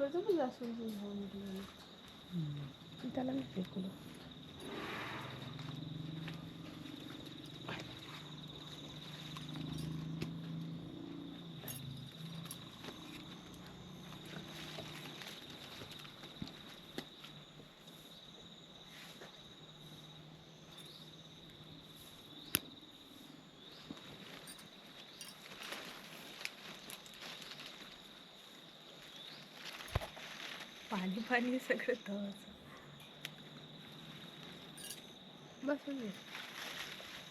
तिकडचं पण जास्वंद झालं. त्याला मी फेकलो. पाणी पाणी सगळं धवाचं. बसून घे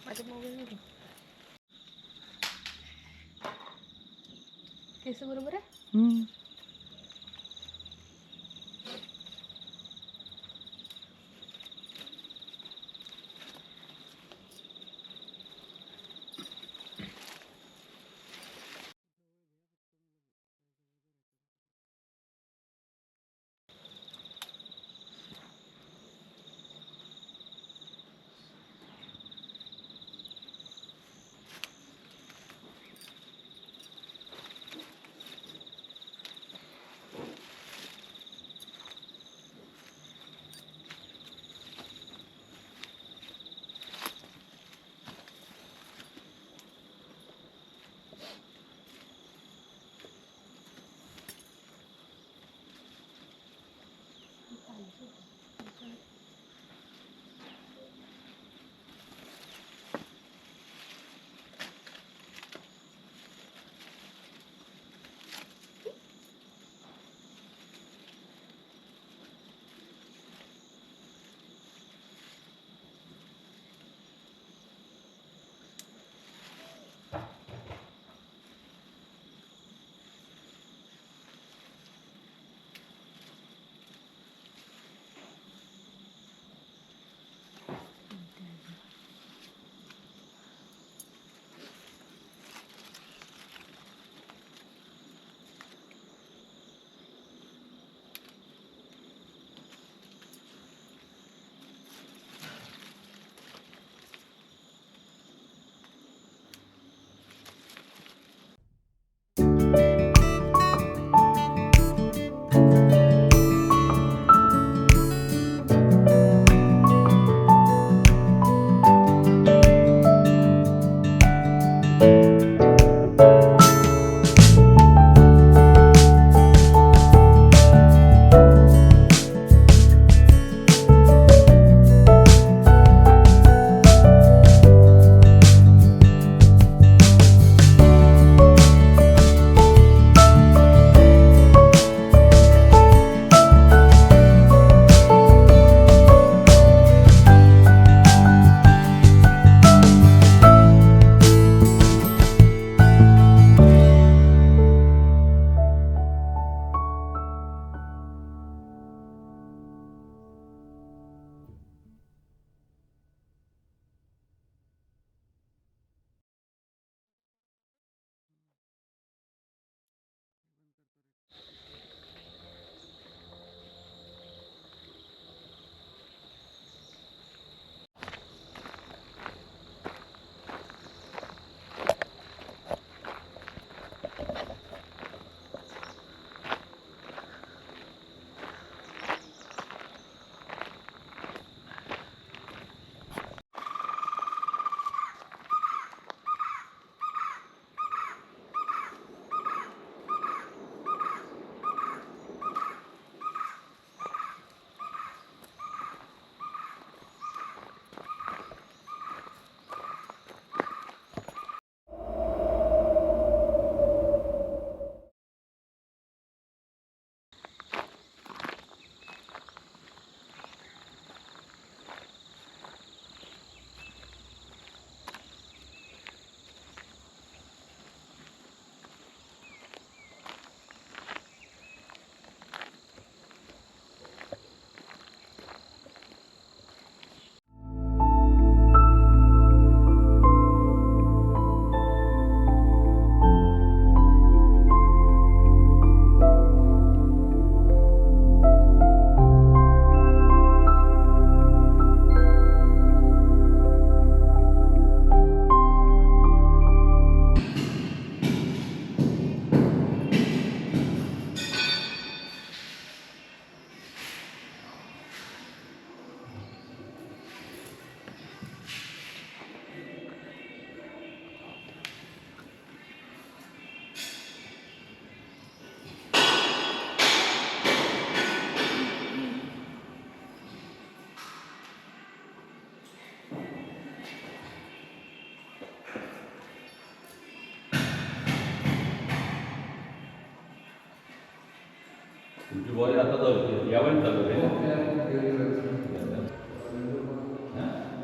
माझ्या मोबाईलमध्ये. केस बरोबर आहे.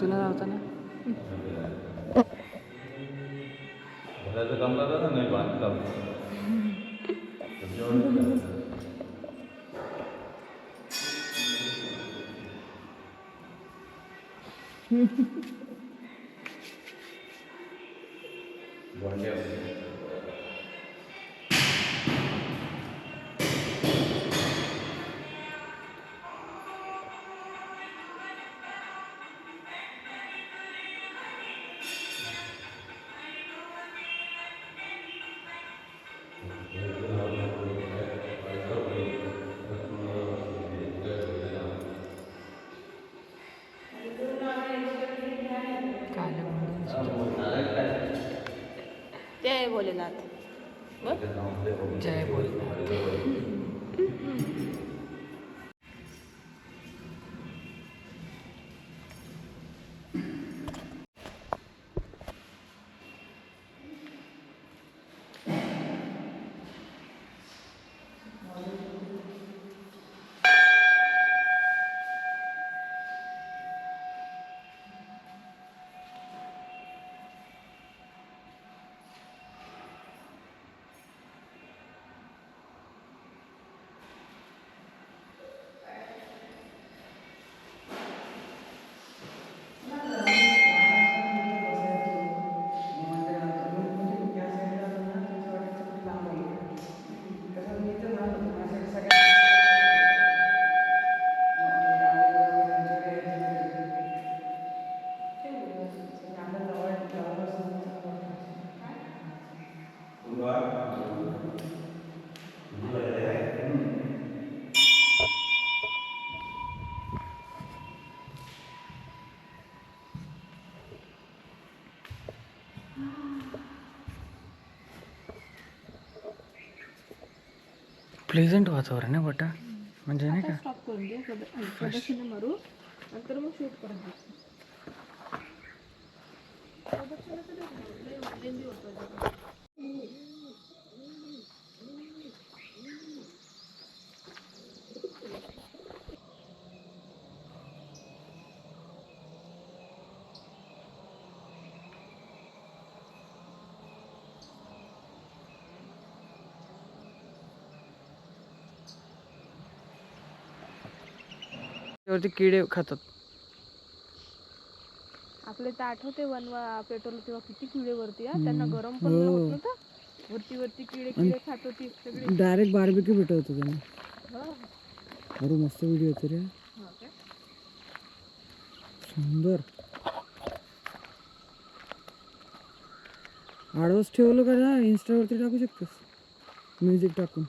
तुला लावता ना जय भोलेनाथ. जय भोलेनाथ. प्लेझंट वातावरण आहे बटा म्हणजे नाही का स्टॉप करून दे प्रदक्षिणा मारू नंतर मग शूट करायचं. त्यावरती किडे खातात. आपले तर आठवते वनवा पेट्रोल तेव्हा किती किडे वरती त्यांना गरम पण नाही होत नव्हतं. वरती वरती किडे किडे खात होती सगळी. डायरेक्ट बार्बेक्यू भेटत होतं त्यांना. हो. अरे मस्त व्हिडिओ होते रे. सुंदर. आडवस ठेवलं का ना इन्स्टावरती टाकू शकतोस म्युझिक टाकून.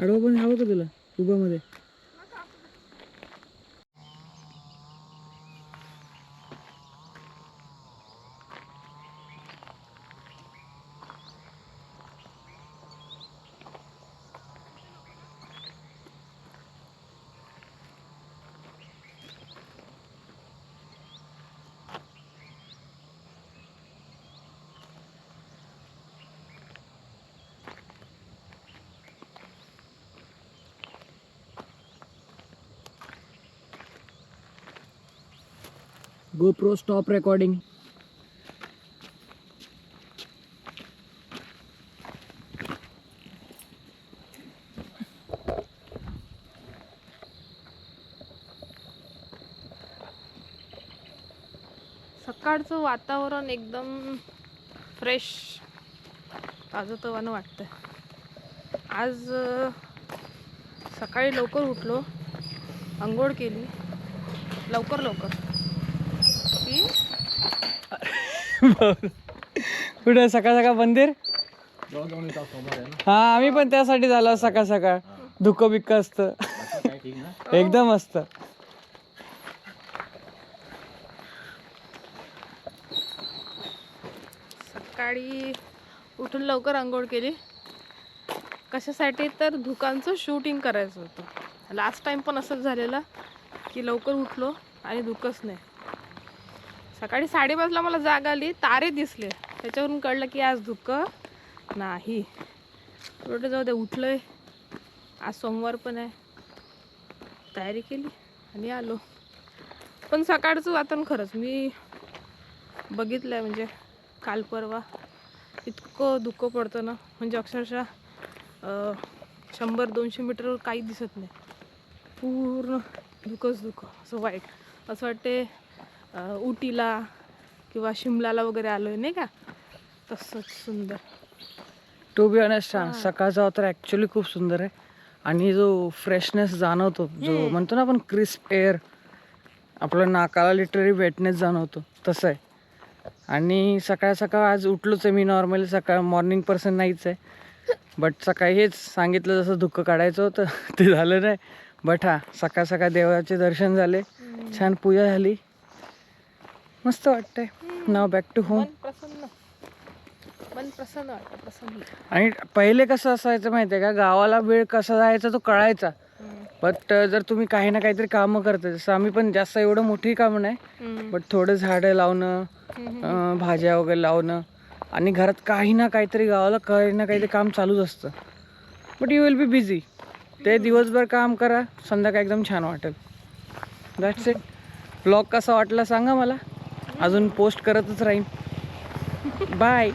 आडवं पण हवं का तुला उभामध्ये. GoPro stop recording. सकाळचं वातावरण एकदम फ्रेश ताजंतवानं वाटतं. आज सकाळी लवकर उठलो, अंघोळ केली लवकर की कुठं सकाळ सकाळ मंदिर. हा आम्ही पण त्यासाठी झालो सकाळ सकाळ. धुकं बिक्क असतं एकदम असतं. सकाळी उठून लवकर अंघोळ केली. कशासाठी तर धुकांचं शूटिंग करायचं होतं. लास्ट टाइम पण असंच झालेलं. की लवकर उठलो आणि धुकंच नाही. सकाळी 5:30ला मला जाग आली, तारे दिसले, त्याच्यावरून कळलं की आज धुकं नाही. थोडं जाऊ दे, उठलोय. आज सोमवार पण आहे, तयारी केली आणि आलो. पण सकाळचं वातावरण खरंच मी बघितलंय, म्हणजे काल परवा इतकं धुकं पडतं ना, म्हणजे अक्षरशः 100-200 मीटरवर काही दिसत नाही, पूर्ण धुकंच धुकं, असं वाईट. असं वाटते उटीला किंवा शिमलाला वगैरे आलोय नाही का, तसंच सुंदर. टू बी ऑनेस्ट सकाळचा वातावरण ॲक्च्युली खूप सुंदर आहे. आणि जो फ्रेशनेस जाणवतो, जो म्हणतो ना आपण क्रिस्प एअर, आपल्या नाकाला लिटरली वेटनेस जाणवतो, तसं आहे. आणि सकाळ सकाळ आज उठलोच आहे मी. नॉर्मली सकाळ मॉर्निंग पर्सन नाहीच आहे, बट सकाळी हेच सांगितलं जसं धुकं काढायचं होतं ते झालं नाही. बट हा, सकाळ सकाळ देवाचे दर्शन झाले, छान पूजा झाली, मस्त वाटतंय. नाव बॅक टू होम. मन प्रसन्न वाटतं, प्रसन्न. आणि पहिले कसं असायचं माहिती आहे का, गावाला वेळ कसा जायचा तो कळायचा. बट जर तुम्ही काही ना काहीतरी कामं करता, जसं आम्ही पण जास्त एवढं मोठी कामं नाही, बट थोडं झाडं लावणं, भाज्या वगैरे लावणं, आणि घरात काही ना काहीतरी गावाला काही ना काहीतरी काम चालूच असतं. But you will be busy. ते दिवसभर काम करा, संध्याकाळी एकदम छान वाटेल. That's it. ब्लॉग कसा वाटला सांगा मला, अजून पोस्ट करतच राहीन. बाय.